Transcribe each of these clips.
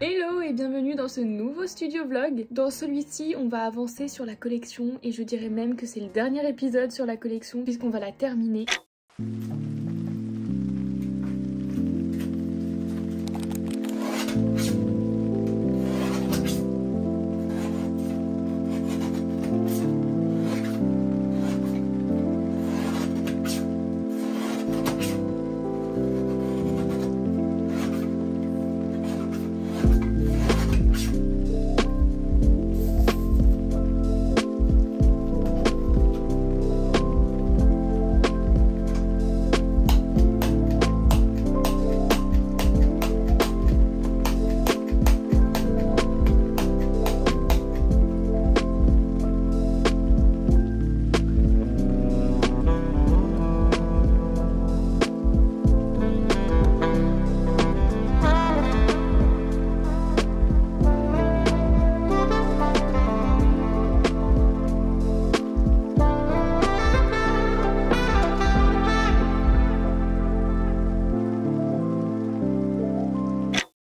Hello et bienvenue dans ce nouveau studio vlog. Dans celui-ci, on va avancer sur la collection et je dirais même que c'est le dernier épisode sur la collection puisqu'on va la terminer.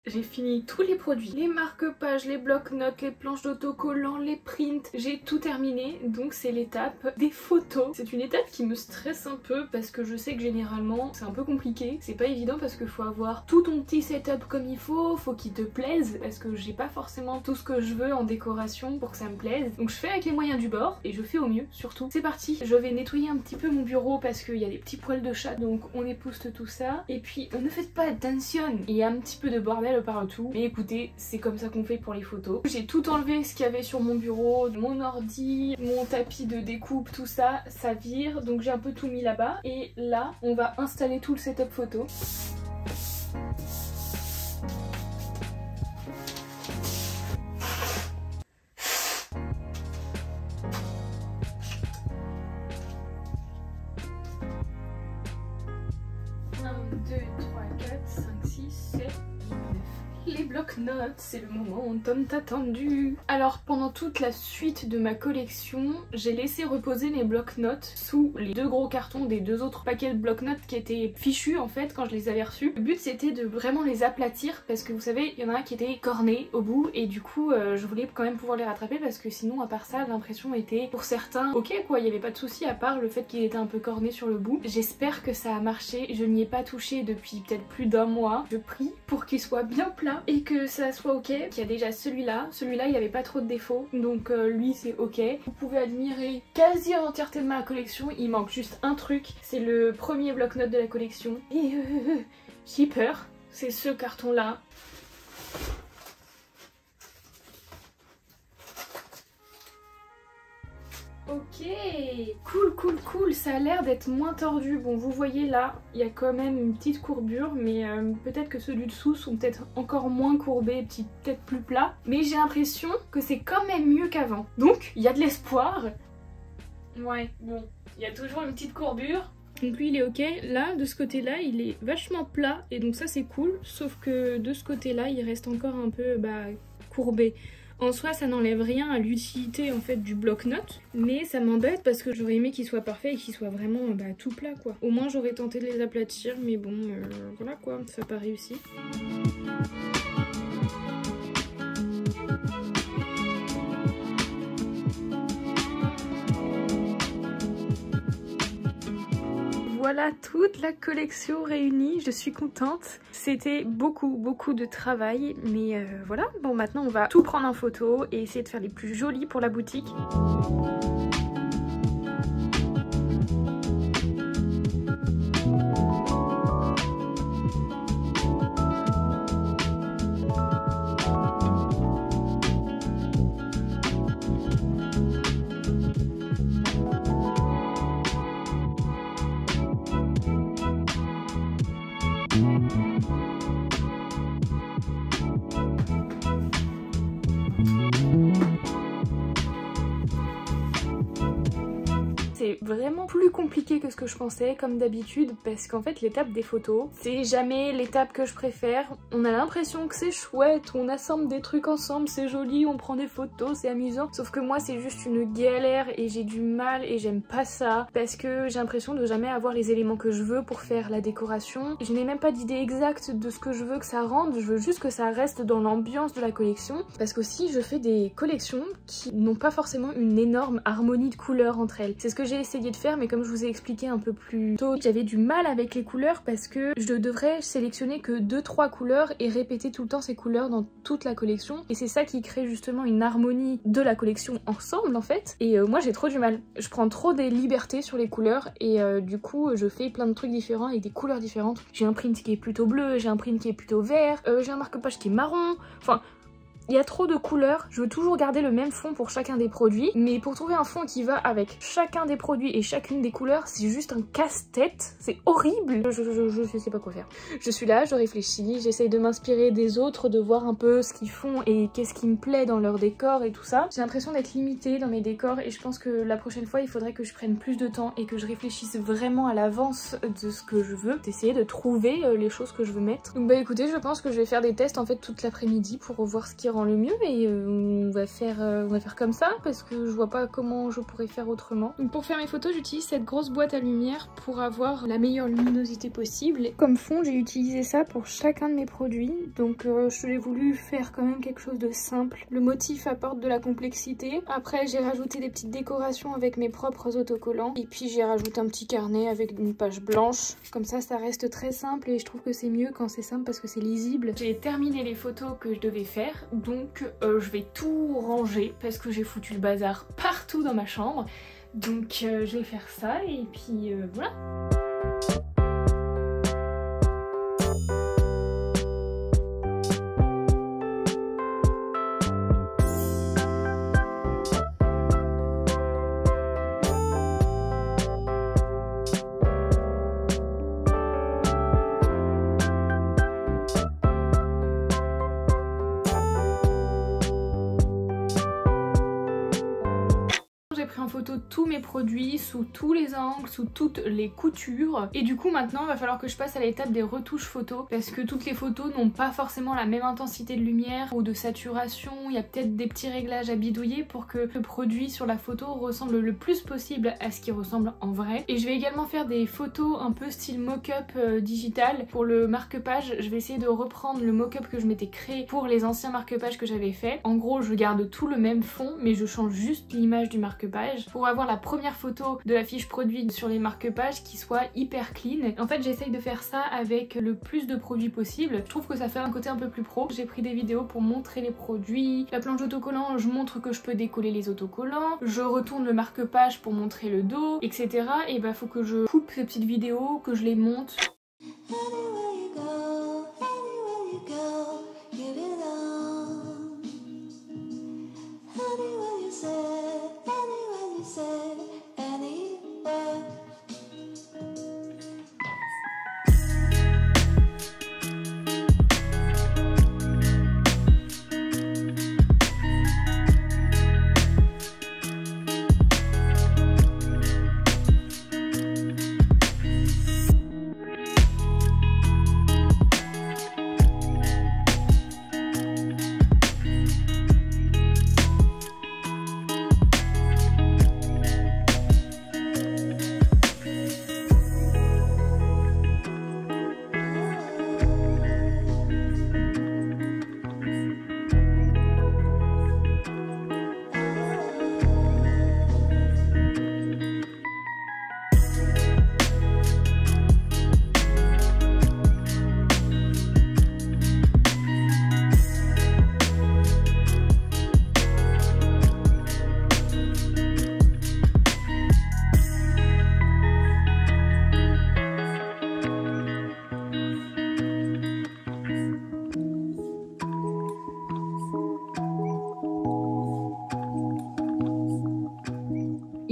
J'ai fini tous les produits, les marque-pages, les blocs-notes, les planches d'autocollants, les prints, j'ai tout terminé, donc c'est l'étape des photos. C'est une étape qui me stresse un peu parce que je sais que généralement c'est un peu compliqué, c'est pas évident parce qu'il faut avoir tout ton petit setup comme il faut qu'il te plaise, parce que j'ai pas forcément tout ce que je veux en décoration pour que ça me plaise. Donc je fais avec les moyens du bord et je fais au mieux surtout. C'est parti, je vais nettoyer un petit peu mon bureau parce qu'il y a des petits poils de chat, donc on épouste tout ça. Et puis ne faites pas attention, il y a un petit peu de bordel partout, mais écoutez, c'est comme ça qu'on fait pour les photos. J'ai tout enlevé ce qu'il y avait sur mon bureau, mon ordi, mon tapis de découpe, tout ça, ça vire, donc j'ai un peu tout mis là-bas. Et là, on va installer tout le setup photo. Les blocs-notes, c'est le moment tant attendu. Alors pendant toute la suite de ma collection, j'ai laissé reposer mes blocs-notes sous les deux gros cartons des deux autres paquets de blocs-notes qui étaient fichus en fait quand je les avais reçus. Le but c'était de vraiment les aplatir parce que vous savez, il y en a un qui était corné au bout et du coup je voulais quand même pouvoir les rattraper parce que sinon à part ça l'impression était pour certains ok quoi, il n'y avait pas de souci à part le fait qu'il était un peu corné sur le bout. J'espère que ça a marché, je n'y ai pas touché depuis peut-être plus d'un mois. Je prie pour qu'il soit bien plat et que ça soit ok. Il y a déjà celui-là il n'y avait pas trop de défauts donc lui c'est ok. Vous pouvez admirer quasi l'entièreté de ma collection, il manque juste un truc, c'est le premier bloc-notes de la collection et j'ai peur, c'est ce carton là. Ok, cool, ça a l'air d'être moins tordu. Bon, vous voyez là, il y a quand même une petite courbure, mais peut-être que ceux du dessous sont peut-être encore moins courbés, peut-être plus plats. Mais j'ai l'impression que c'est quand même mieux qu'avant. Donc, il y a de l'espoir. Ouais, bon, il y a toujours une petite courbure. Donc lui il est ok, là de ce côté là il est vachement plat et donc ça c'est cool, sauf que de ce côté là il reste encore un peu courbé. En soi ça n'enlève rien à l'utilité en fait du bloc-notes, mais ça m'embête parce que j'aurais aimé qu'il soit parfait et qu'il soit vraiment tout plat quoi. Au moins j'aurais tenté de les aplatir mais bon voilà quoi, ça n'a pas réussi. Voilà toute la collection réunie, je suis contente. C'était beaucoup de travail, mais voilà. Bon maintenant on va tout prendre en photo et essayer de faire les plus jolis pour la boutique. vraiment plus compliqué que ce que je pensais, comme d'habitude, parce qu'en fait l'étape des photos, c'est jamais l'étape que je préfère. On a l'impression que c'est chouette, on assemble des trucs ensemble, c'est joli, on prend des photos, c'est amusant. Sauf que moi c'est juste une galère et j'ai du mal et j'aime pas ça, parce que j'ai l'impression de jamais avoir les éléments que je veux pour faire la décoration. Je n'ai même pas d'idée exacte de ce que je veux que ça rende, je veux juste que ça reste dans l'ambiance de la collection. Parce qu'aussi je fais des collections qui n'ont pas forcément une énorme harmonie de couleurs entre elles. C'est ce que j'ai essayé de faire, mais comme je vous ai expliqué un peu plus tôt, j'avais du mal avec les couleurs parce que je devrais sélectionner que 2-3 couleurs et répéter tout le temps ces couleurs dans toute la collection. Et c'est ça qui crée justement une harmonie de la collection ensemble en fait. Et moi j'ai trop du mal. Je prends trop des libertés sur les couleurs et du coup je fais plein de trucs différents avec des couleurs différentes. J'ai un print qui est plutôt bleu, j'ai un print qui est plutôt vert, j'ai un marque-page qui est marron, enfin... Il y a trop de couleurs, je veux toujours garder le même fond pour chacun des produits, mais pour trouver un fond qui va avec chacun des produits et chacune des couleurs, c'est juste un casse-tête, c'est horrible. Je sais pas quoi faire. Je suis là, je réfléchis, j'essaye de m'inspirer des autres, de voir un peu ce qu'ils font et qu'est-ce qui me plaît dans leur décor et tout ça. J'ai l'impression d'être limitée dans mes décors et je pense que la prochaine fois, il faudrait que je prenne plus de temps et que je réfléchisse vraiment à l'avance de ce que je veux, d'essayer de trouver les choses que je veux mettre. Donc bah écoutez, je pense que je vais faire des tests en fait toute l'après-midi pour voir ce qui rend le mieux et on va faire comme ça parce que je vois pas comment je pourrais faire autrement. Donc pour faire mes photos j'utilise cette grosse boîte à lumière pour avoir la meilleure luminosité possible. Comme fond j'ai utilisé ça pour chacun de mes produits, donc je l'ai voulu faire quand même quelque chose de simple. Le motif apporte de la complexité. Après j'ai rajouté des petites décorations avec mes propres autocollants et puis j'ai rajouté un petit carnet avec une page blanche. Comme ça reste très simple et je trouve que c'est mieux quand c'est simple parce que c'est lisible. J'ai terminé les photos que je devais faire, donc je vais tout ranger parce que j'ai foutu le bazar partout dans ma chambre. Donc je vais faire ça et puis voilà. J'ai pris en photo tous mes produits sous tous les angles, sous toutes les coutures et du coup maintenant il va falloir que je passe à l'étape des retouches photos parce que toutes les photos n'ont pas forcément la même intensité de lumière ou de saturation. Il y a peut-être des petits réglages à bidouiller pour que le produit sur la photo ressemble le plus possible à ce qui ressemble en vrai. Et je vais également faire des photos un peu style mock-up digital pour le marque-page. Je vais essayer de reprendre le mock-up que je m'étais créé pour les anciens marque-pages que j'avais fait. En gros je garde tout le même fond mais je change juste l'image du marque-page pour avoir la première photo de la fiche produit sur les marque-pages qui soit hyper clean. En fait j'essaye de faire ça avec le plus de produits possible. Je trouve que ça fait un côté un peu plus pro. J'ai pris des vidéos pour montrer les produits. La planche d'autocollants, je montre que je peux décoller les autocollants. Je retourne le marque-page pour montrer le dos, etc. Et bah faut que je coupe ces petites vidéos, que je les monte.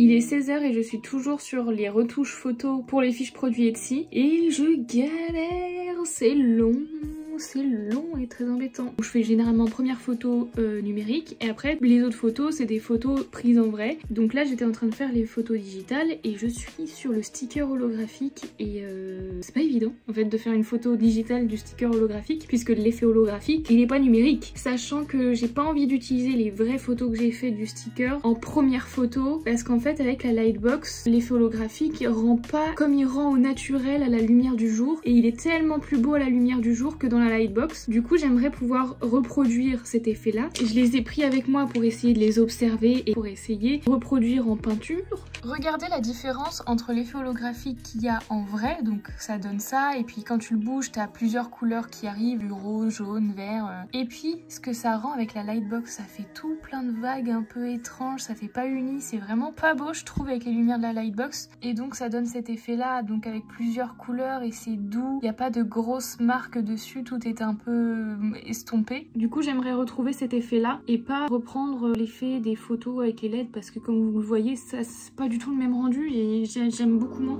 Il est 16h et je suis toujours sur les retouches photos pour les fiches produits Etsy. Et je galère, c'est long, c'est long et très embêtant. Je fais généralement première photo numérique et après les autres photos c'est des photos prises en vrai. Donc là j'étais en train de faire les photos digitales et je suis sur le sticker holographique et c'est pas évident en fait de faire une photo digitale du sticker holographique puisque l'effet holographique il est pas numérique. Sachant que j'ai pas envie d'utiliser les vraies photos que j'ai fait du sticker en première photo parce qu'en fait avec la Lightbox l'effet holographique rend pas comme il rend au naturel à la lumière du jour et il est tellement plus beau à la lumière du jour que dans la Lightbox. Du coup j'aimerais pouvoir reproduire cet effet là. Je les ai pris avec moi pour essayer de les observer et pour essayer de reproduire en peinture. Regardez la différence entre l'effet holographique qu'il y a en vrai, donc ça donne ça et puis quand tu le bouges t'as plusieurs couleurs qui arrivent, du rose, jaune, vert et puis ce que ça rend avec la Lightbox, ça fait tout plein de vagues un peu étranges, ça fait pas uni, c'est vraiment pas beau je trouve avec les lumières de la Lightbox et donc ça donne cet effet là, donc avec plusieurs couleurs et c'est doux, il n'y a pas de grosses marques dessus, tout est un peu estompé. Du coup j'aimerais retrouver cet effet là et pas reprendre l'effet des photos avec les LED parce que comme vous le voyez ça c'est pas du tout le même rendu et j'aime beaucoup moins.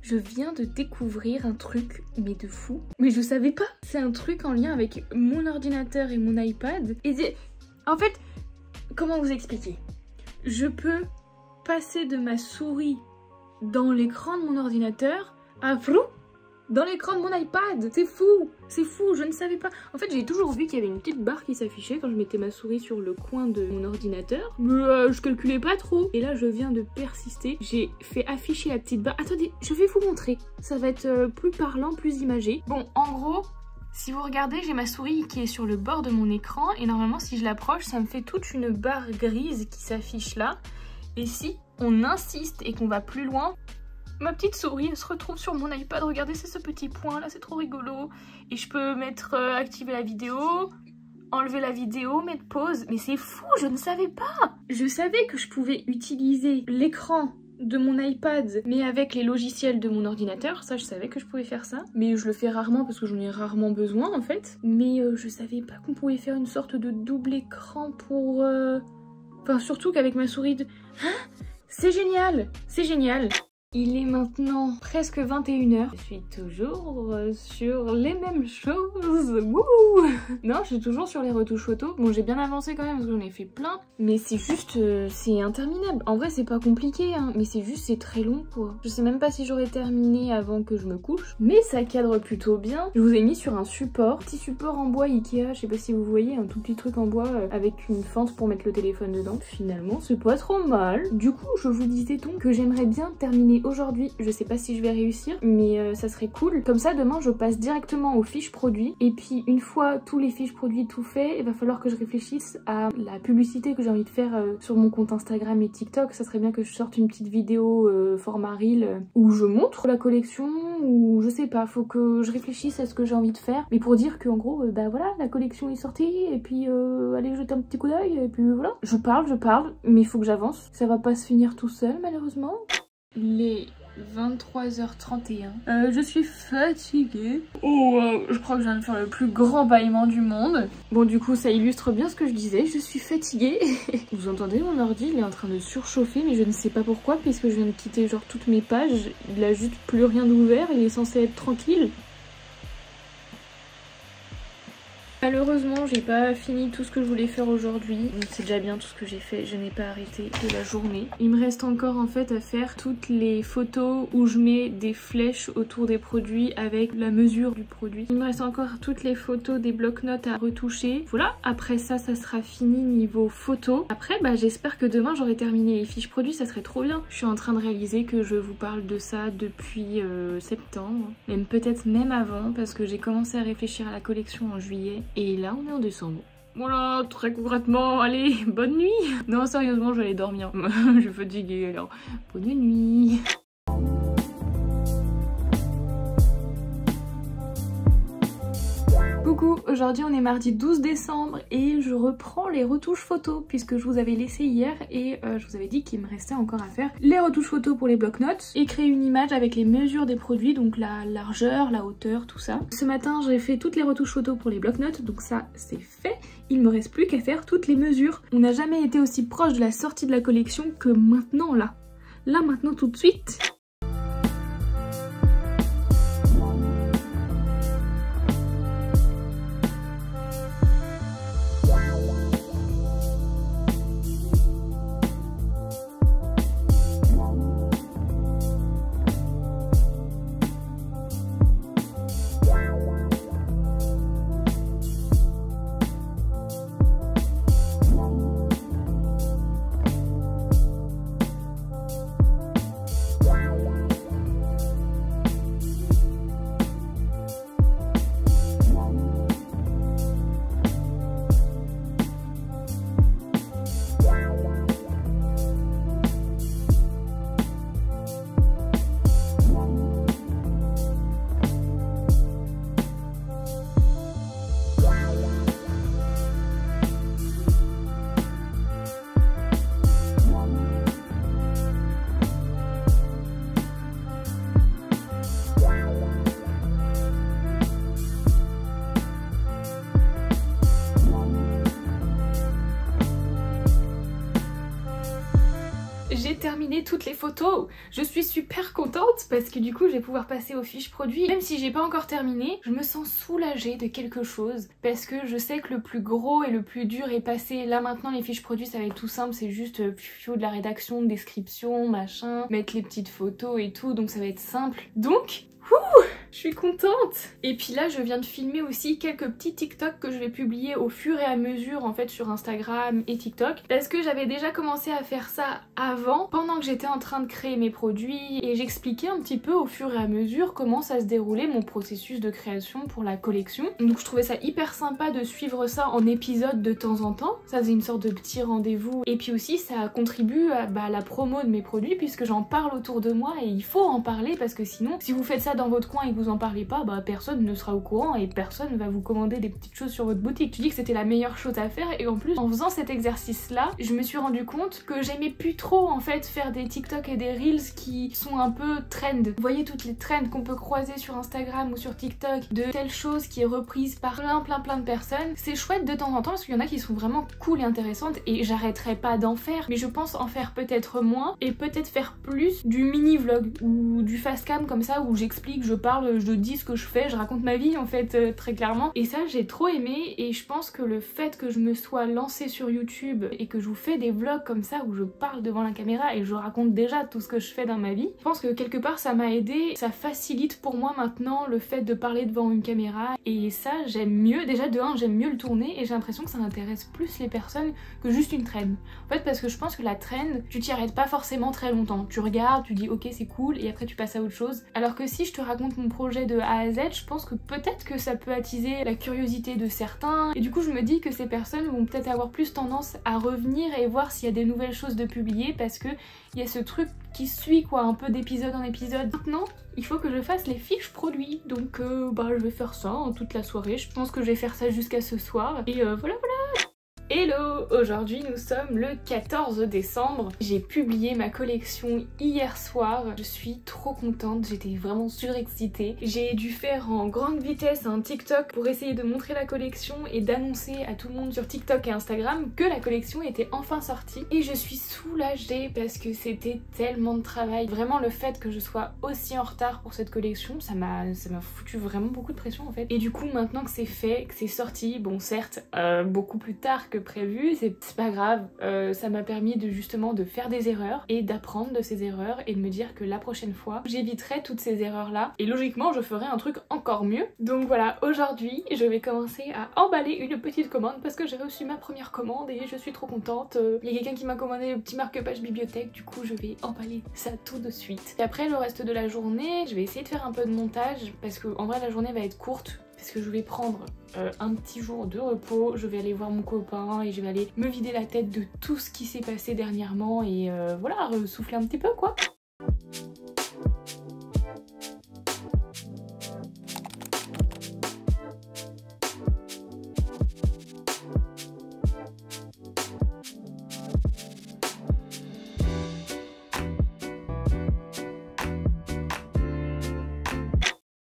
Je viens de découvrir un truc, mais de fou. Mais je savais pas. C'est un truc en lien avec mon ordinateur et mon iPad. Et en fait, comment vous expliquer? Je peux passer de ma souris dans l'écran de mon ordinateur à dans l'écran de mon iPad. C'est fou, je ne savais pas. En fait, j'ai toujours vu qu'il y avait une petite barre qui s'affichait quand je mettais ma souris sur le coin de mon ordinateur. Mais je calculais pas trop. Et là, je viens de persister. J'ai fait afficher la petite barre. Attendez, je vais vous montrer. Ça va être plus parlant, plus imagé. Bon, en gros, si vous regardez, j'ai ma souris qui est sur le bord de mon écran. Et normalement, si je l'approche, ça me fait toute une barre grise qui s'affiche là. Et si on insiste et qu'on va plus loin... Ma petite souris, elle se retrouve sur mon iPad. Regardez, c'est ce petit point là, c'est trop rigolo. Et je peux mettre activer la vidéo, enlever la vidéo, mettre pause. Mais c'est fou, je ne savais pas. Je savais que je pouvais utiliser l'écran de mon iPad, mais avec les logiciels de mon ordinateur. Ça, je savais que je pouvais faire ça. Mais je le fais rarement parce que j'en ai rarement besoin en fait. Mais je savais pas qu'on pouvait faire une sorte de double écran pour... Enfin, surtout qu'avec ma souris de... Hein? C'est génial, c'est génial. Il est maintenant presque 21h. Je suis toujours sur les mêmes choses. Wouh! Non, je suis toujours sur les retouches photos. Bon, j'ai bien avancé quand même parce que j'en ai fait plein. Mais c'est juste, c'est interminable. En vrai, c'est pas compliqué, hein. Mais c'est juste, c'est très long, quoi. Je sais même pas si j'aurais terminé avant que je me couche. Mais ça cadre plutôt bien. Je vous ai mis sur un support. Petit support en bois Ikea. Je sais pas si vous voyez, un tout petit truc en bois avec une fente pour mettre le téléphone dedans. Finalement, c'est pas trop mal. Du coup, je vous disais donc que j'aimerais bien terminer aujourd'hui. Je sais pas si je vais réussir, mais ça serait cool. Comme ça, demain, je passe directement aux fiches produits. Et puis, une fois tous les fiches produits tout fait, il va falloir que je réfléchisse à la publicité que j'ai envie de faire sur mon compte Instagram et TikTok. Ça serait bien que je sorte une petite vidéo format reel où je montre la collection, ou je sais pas, faut que je réfléchisse à ce que j'ai envie de faire. Mais pour dire qu'en gros, bah voilà, la collection est sortie, et puis allez jeter un petit coup d'œil, et puis voilà. Je parle, mais il faut que j'avance. Ça va pas se finir tout seul, malheureusement. Les 23h31. Je suis fatiguée. Oh, je crois que je viens de faire le plus grand bâillement du monde. Bon, du coup, ça illustre bien ce que je disais. Je suis fatiguée. Vous entendez, mon ordi, il est en train de surchauffer, mais je ne sais pas pourquoi, puisque je viens de quitter genre toutes mes pages. Il a juste plus rien d'ouvert. Il est censé être tranquille. Malheureusement, j'ai pas fini tout ce que je voulais faire aujourd'hui. C'est déjà bien tout ce que j'ai fait. Je n'ai pas arrêté de la journée. Il me reste encore en fait à faire toutes les photos où je mets des flèches autour des produits avec la mesure du produit. Il me reste encore toutes les photos des bloc-notes à retoucher. Voilà, après ça, ça sera fini niveau photo. Après, bah j'espère que demain j'aurai terminé les fiches produits, ça serait trop bien. Je suis en train de réaliser que je vous parle de ça depuis septembre. Même peut-être même avant, parce que j'ai commencé à réfléchir à la collection en juillet. Et là, on est en décembre. Voilà, très concrètement, allez, bonne nuit. Non, sérieusement, je vais aller dormir. Je suis fatiguée, alors bonne nuit. Coucou, aujourd'hui on est mardi 12 décembre et je reprends les retouches photos puisque je vous avais laissé hier et je vous avais dit qu'il me restait encore à faire les retouches photos pour les bloc-notes et créer une image avec les mesures des produits, donc la largeur, la hauteur, tout ça. Ce matin j'ai fait toutes les retouches photos pour les bloc-notes, donc ça c'est fait. Il me reste plus qu'à faire toutes les mesures. On n'a jamais été aussi proche de la sortie de la collection que maintenant là. Là maintenant tout de suite. J'ai terminé toutes les photos, je suis super contente parce que du coup je vais pouvoir passer aux fiches produits. Même si j'ai pas encore terminé, je me sens soulagée de quelque chose parce que je sais que le plus gros et le plus dur est passé. Là maintenant les fiches produits ça va être tout simple, c'est juste de la rédaction, description, machin, mettre les petites photos et tout, donc ça va être simple. Donc, je suis contente. Et puis là je viens de filmer aussi quelques petits TikTok que je vais publier au fur et à mesure en fait sur Instagram et TikTok parce que j'avais déjà commencé à faire ça avant pendant que j'étais en train de créer mes produits et j'expliquais un petit peu au fur et à mesure comment ça se déroulait mon processus de création pour la collection. Donc je trouvais ça hyper sympa de suivre ça en épisode de temps en temps, ça faisait une sorte de petit rendez-vous et puis aussi ça contribue à la promo de mes produits puisque j'en parle autour de moi et il faut en parler parce que sinon si vous faites ça dans votre coin et que vous en parlez pas, personne ne sera au courant et personne va vous commander des petites choses sur votre boutique. Je dis que c'était la meilleure chose à faire et en plus en faisant cet exercice là je me suis rendu compte que j'aimais plus trop en fait faire des TikTok et des Reels qui sont un peu trend. Vous voyez toutes les trends qu'on peut croiser sur Instagram ou sur TikTok de telle chose qui est reprise par plein de personnes. C'est chouette de temps en temps parce qu'il y en a qui sont vraiment cool et intéressantes et j'arrêterai pas d'en faire, mais je pense en faire peut-être moins et peut-être faire plus du mini vlog ou du fast cam comme ça où j'explique, je parle, je dis ce que je fais, je raconte ma vie en fait très clairement et ça j'ai trop aimé et je pense que le fait que je me sois lancée sur YouTube et que je vous fais des vlogs comme ça où je parle devant la caméra et je raconte déjà tout ce que je fais dans ma vie, je pense que quelque part ça m'a aidé, ça facilite pour moi maintenant le fait de parler devant une caméra et ça j'aime mieux, déjà de 1 j'aime mieux le tourner et j'ai l'impression que ça intéresse plus les personnes que juste une trend. En fait parce que je pense que la trend, tu t'y arrêtes pas forcément très longtemps, tu regardes, tu dis ok c'est cool et après tu passes à autre chose, alors que si je te raconte mon projet de A à Z, je pense que peut-être que ça peut attiser la curiosité de certains et du coup je me dis que ces personnes vont peut-être avoir plus tendance à revenir et voir s'il y a des nouvelles choses de publier parce que il y a ce truc qui suit quoi, un peu d'épisode en épisode. Maintenant il faut que je fasse les fiches produits donc je vais faire ça toute la soirée, je pense que je vais faire ça jusqu'à ce soir et voilà. Hello! Aujourd'hui nous sommes le 14 décembre. J'ai publié ma collection hier soir. Je suis trop contente, j'étais vraiment surexcitée. J'ai dû faire en grande vitesse un TikTok pour essayer de montrer la collection et d'annoncer à tout le monde sur TikTok et Instagram que la collection était enfin sortie. Et je suis soulagée parce que c'était tellement de travail. Vraiment le fait que je sois aussi en retard pour cette collection, ça m'a foutu vraiment beaucoup de pression en fait. Et du coup maintenant que c'est fait, que c'est sorti, bon certes beaucoup plus tard que prévu, c'est pas grave, ça m'a permis de justement de faire des erreurs et d'apprendre de ces erreurs et de me dire que la prochaine fois j'éviterai toutes ces erreurs là et logiquement je ferai un truc encore mieux. Donc voilà, aujourd'hui je vais commencer à emballer une petite commande parce que j'ai reçu ma première commande et je suis trop contente. Il y a quelqu'un qui m'a commandé le petit marque-page bibliothèque, du coup je vais emballer ça tout de suite. Et après le reste de la journée, je vais essayer de faire un peu de montage parce que en vrai la journée va être courte. Parce que je vais prendre un petit jour de repos, je vais aller voir mon copain et je vais aller me vider la tête de tout ce qui s'est passé dernièrement et voilà, souffler un petit peu quoi.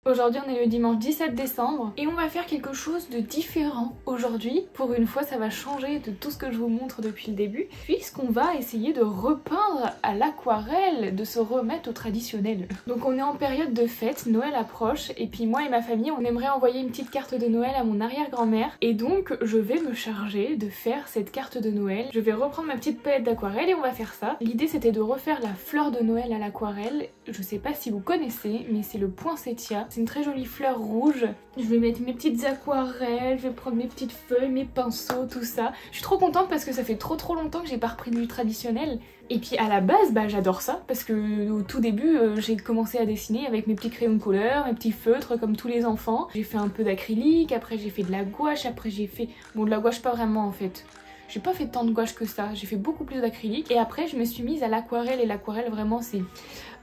Aujourd'hui on est le dimanche 17 décembre et on va faire quelque chose de différent aujourd'hui. Pour une fois ça va changer de tout ce que je vous montre depuis le début, puisqu'on va essayer de repeindre à l'aquarelle, de se remettre au traditionnel. Donc on est en période de fête, Noël approche, et puis moi et ma famille on aimerait envoyer une petite carte de Noël à mon arrière-grand-mère, et donc je vais me charger de faire cette carte de Noël. Je vais reprendre ma petite palette d'aquarelle et on va faire ça. L'idée c'était de refaire la fleur de Noël à l'aquarelle. Je sais pas si vous connaissez, mais c'est le poinsettia. C'est une très jolie fleur rouge. Je vais mettre mes petites aquarelles, je vais prendre mes petites feuilles, mes pinceaux, tout ça. Je suis trop contente parce que ça fait trop longtemps que j'ai pas repris du traditionnel. Et puis à la base, j'adore ça parce que au tout début, j'ai commencé à dessiner avec mes petits crayons de couleur, mes petits feutres comme tous les enfants. J'ai fait un peu d'acrylique, après j'ai fait de la gouache, après j'ai fait... Bon, de la gouache pas vraiment en fait. J'ai pas fait tant de gouache que ça, j'ai fait beaucoup plus d'acrylique. Et après je me suis mise à l'aquarelle, et l'aquarelle vraiment c'est...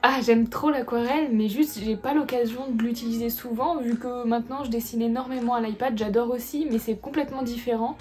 Ah, j'aime trop l'aquarelle, mais juste j'ai pas l'occasion de l'utiliser souvent vu que maintenant je dessine énormément à l'iPad. J'adore aussi, mais c'est complètement différent.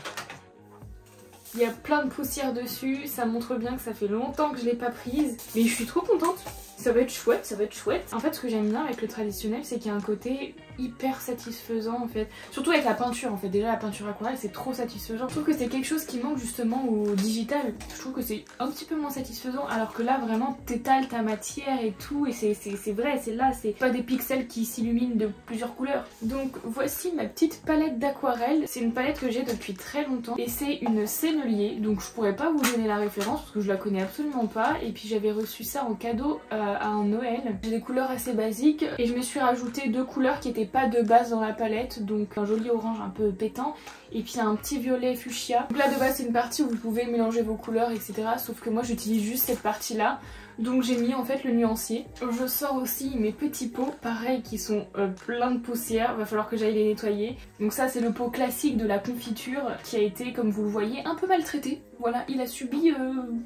Il y a plein de poussière dessus, ça montre bien que ça fait longtemps que je l'ai pas prise, mais je suis trop contente. Ça va être chouette, ça va être chouette. En fait, ce que j'aime bien avec le traditionnel, c'est qu'il y a un côté hyper satisfaisant en fait. Surtout avec la peinture en fait. Déjà la peinture aquarelle, c'est trop satisfaisant. Je trouve que c'est quelque chose qui manque justement au digital. Je trouve que c'est un petit peu moins satisfaisant, alors que là vraiment t'étales ta matière et tout, et c'est vrai, c'est là, c'est pas des pixels qui s'illuminent de plusieurs couleurs. Donc voici ma petite palette d'aquarelle. C'est une palette que j'ai depuis très longtemps et c'est une Sennelier, donc je pourrais pas vous donner la référence parce que je la connais absolument pas. Et puis j'avais reçu ça en cadeau à un Noël. J'ai des couleurs assez basiques et je me suis rajouté deux couleurs qui étaient pas de base dans la palette, donc un joli orange un peu pétant et puis un petit violet fuchsia. Donc là de base c'est une partie où vous pouvez mélanger vos couleurs etc, sauf que moi j'utilise juste cette partie là. Donc j'ai mis en fait le nuancier. Je sors aussi mes petits pots, pareil, qui sont pleins de poussière, va falloir que j'aille les nettoyer. Donc ça c'est le pot classique de la confiture qui a été, comme vous le voyez, un peu maltraité. Voilà, il a subi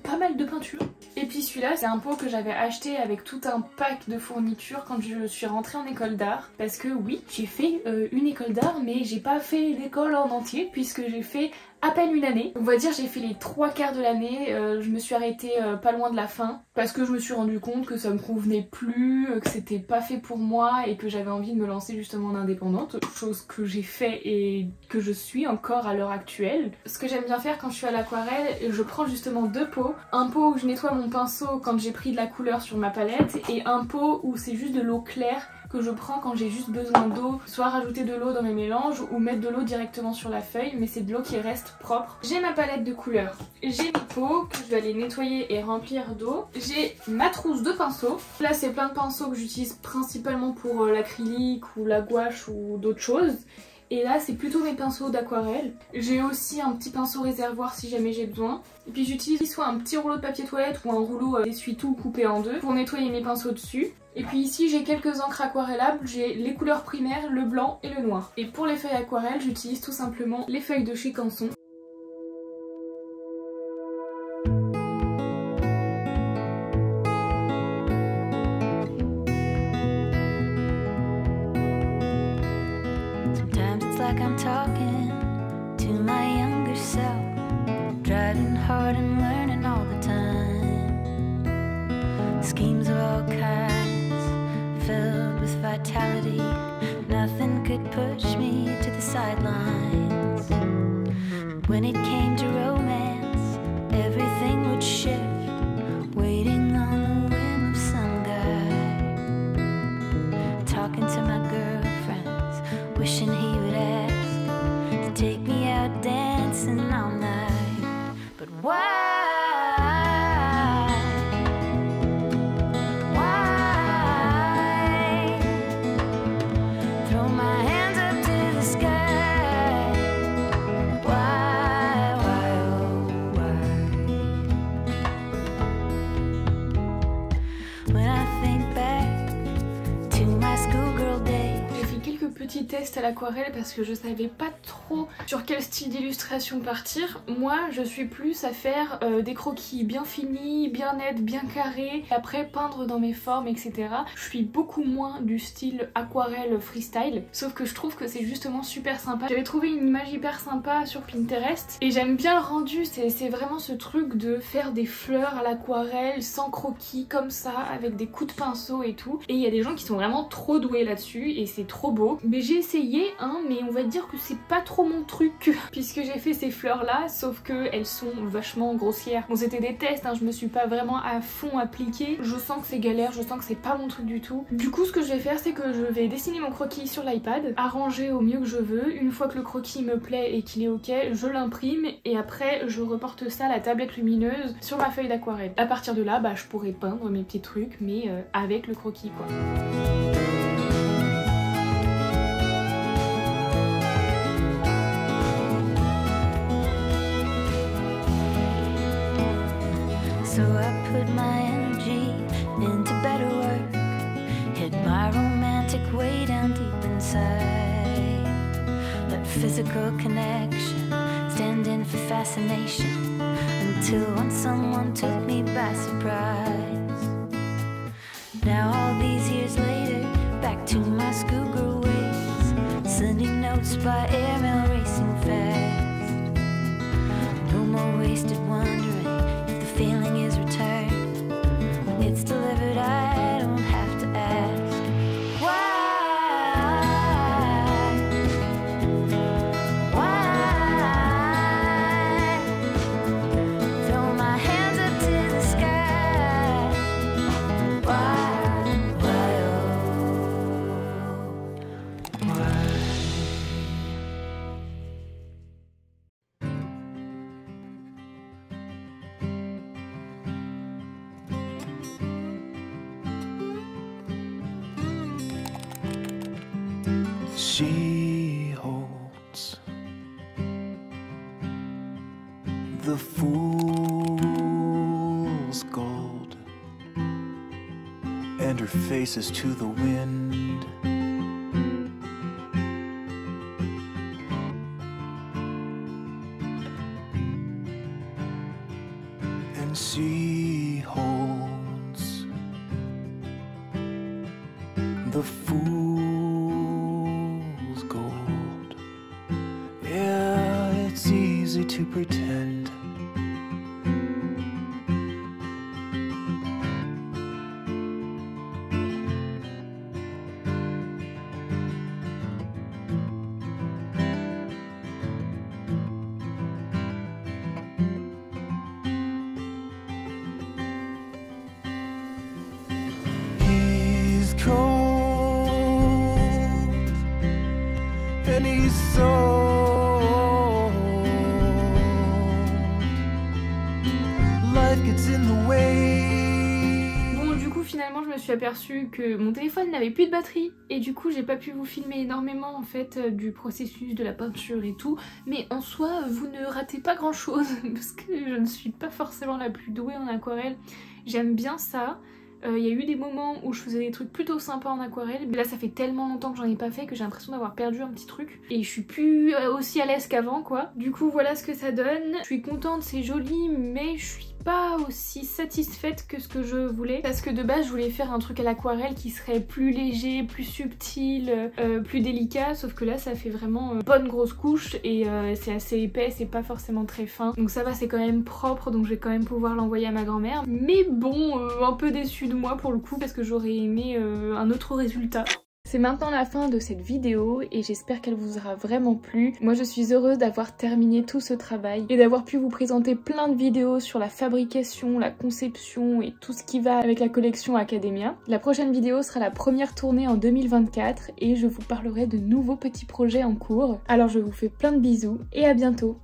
pas mal de peinture. Et puis celui-là c'est un pot que j'avais acheté avec tout un pack de fournitures quand je suis rentrée en école d'art. Parce que oui, j'ai fait une école d'art, mais j'ai pas fait l'école en entier puisque j'ai fait à peine une année. On va dire j'ai fait les 3/4 de l'année, je me suis arrêtée pas loin de la fin parce que je me suis rendu compte que ça me convenait plus, que c'était pas fait pour moi et que j'avais envie de me lancer justement en indépendante, chose que j'ai fait et que je suis encore à l'heure actuelle. Ce que j'aime bien faire quand je suis à l'aquarelle, je prends justement deux pots, un pot où je nettoie mon pinceau quand j'ai pris de la couleur sur ma palette et un pot où c'est juste de l'eau claire que je prends quand j'ai juste besoin d'eau, soit rajouter de l'eau dans mes mélanges ou mettre de l'eau directement sur la feuille, mais c'est de l'eau qui reste propre. J'ai ma palette de couleurs, j'ai mes pots que je vais aller nettoyer et remplir d'eau, j'ai ma trousse de pinceaux. Là c'est plein de pinceaux que j'utilise principalement pour l'acrylique ou la gouache ou d'autres choses. Et là c'est plutôt mes pinceaux d'aquarelle. J'ai aussi un petit pinceau réservoir si jamais j'ai besoin. Et puis j'utilise soit un petit rouleau de papier toilette ou un rouleau d'essuie-tout coupé en deux pour nettoyer mes pinceaux dessus. Et puis ici j'ai quelques encres aquarellables, j'ai les couleurs primaires, le blanc et le noir. Et pour les feuilles aquarelles, j'utilise tout simplement les feuilles de chez Canson. Like I'm talking to my younger self, driving hard and learning all the time. Schemes of all kinds, filled with vitality. Nothing could push me to the sidelines. When it came to romance, everything would shift, waiting on the whim of some guy. Talking to my girlfriends, wishing he would ask to take me out dancing all night. But why? Throw my hands up to the sky. Why, oh why? When I think back to my schoolgirl days. J'ai fait quelques petits tests à l'aquarelle parce que je savais pas trop trop sur quel style d'illustration partir. Moi je suis plus à faire des croquis bien finis, bien nets, bien carrés, et après peindre dans mes formes, etc. Je suis beaucoup moins du style aquarelle freestyle, sauf que je trouve que c'est justement super sympa. J'avais trouvé une image hyper sympa sur Pinterest et j'aime bien le rendu, c'est vraiment ce truc de faire des fleurs à l'aquarelle sans croquis comme ça, avec des coups de pinceau et tout. Et il y a des gens qui sont vraiment trop doués là-dessus et c'est trop beau. Mais j'ai essayé, hein, mais on va dire que c'est pas trop mon truc puisque j'ai fait ces fleurs là, sauf que elles sont vachement grossières. Bon, c'était des tests, hein, je me suis pas vraiment à fond appliquée. Je sens que c'est galère, je sens que c'est pas mon truc du tout. Du coup, ce que je vais faire, c'est que je vais dessiner mon croquis sur l'iPad, arranger au mieux que je veux. Une fois que le croquis me plaît et qu'il est ok, je l'imprime et après je reporte ça à la tablette lumineuse sur ma feuille d'aquarelle. À partir de là, bah, je pourrais peindre mes petits trucs, mais avec le croquis quoi. So I put my energy into better work, hid my romantic way down deep inside. Let physical connection stand in for fascination, until once someone took me by surprise. Now all these years later, back to my schoolgirl ways, sending notes by airmail racing fast. No more wasted wondering if the feeling is returned. When it's delivered, I don't have to ask why. Throw my hands up to the sky. Why, oh, why? She holds the fool's gold, and her face is to the wind. And she holds the fool's gold. Yeah, it's easy to pretend. He's cold and he's so life gets in the way. Bon, du coup finalement je me suis aperçue que mon téléphone n'avait plus de batterie et du coup j'ai pas pu vous filmer énormément en fait du processus de la peinture et tout, mais en soi vous ne ratez pas grand chose parce que je ne suis pas forcément la plus douée en aquarelle. J'aime bien ça. Il y a eu des moments où je faisais des trucs plutôt sympas en aquarelle, mais là ça fait tellement longtemps que j'en ai pas fait que j'ai l'impression d'avoir perdu un petit truc et je suis plus aussi à l'aise qu'avant quoi. Du coup voilà ce que ça donne. Je suis contente, c'est joli, mais je suis pas aussi satisfaite que ce que je voulais parce que de base je voulais faire un truc à l'aquarelle qui serait plus léger, plus subtil, plus délicat, sauf que là ça fait vraiment bonne grosse couche et c'est assez épais, c'est pas forcément très fin, donc ça va, c'est quand même propre, donc je vais quand même pouvoir l'envoyer à ma grand-mère, mais bon un peu déçue de moi pour le coup parce que j'aurais aimé un autre résultat. C'est maintenant la fin de cette vidéo et j'espère qu'elle vous aura vraiment plu. Moi je suis heureuse d'avoir terminé tout ce travail et d'avoir pu vous présenter plein de vidéos sur la fabrication, la conception et tout ce qui va avec la collection Academia. La prochaine vidéo sera la première tournée en 2024 et je vous parlerai de nouveaux petits projets en cours. Alors je vous fais plein de bisous et à bientôt.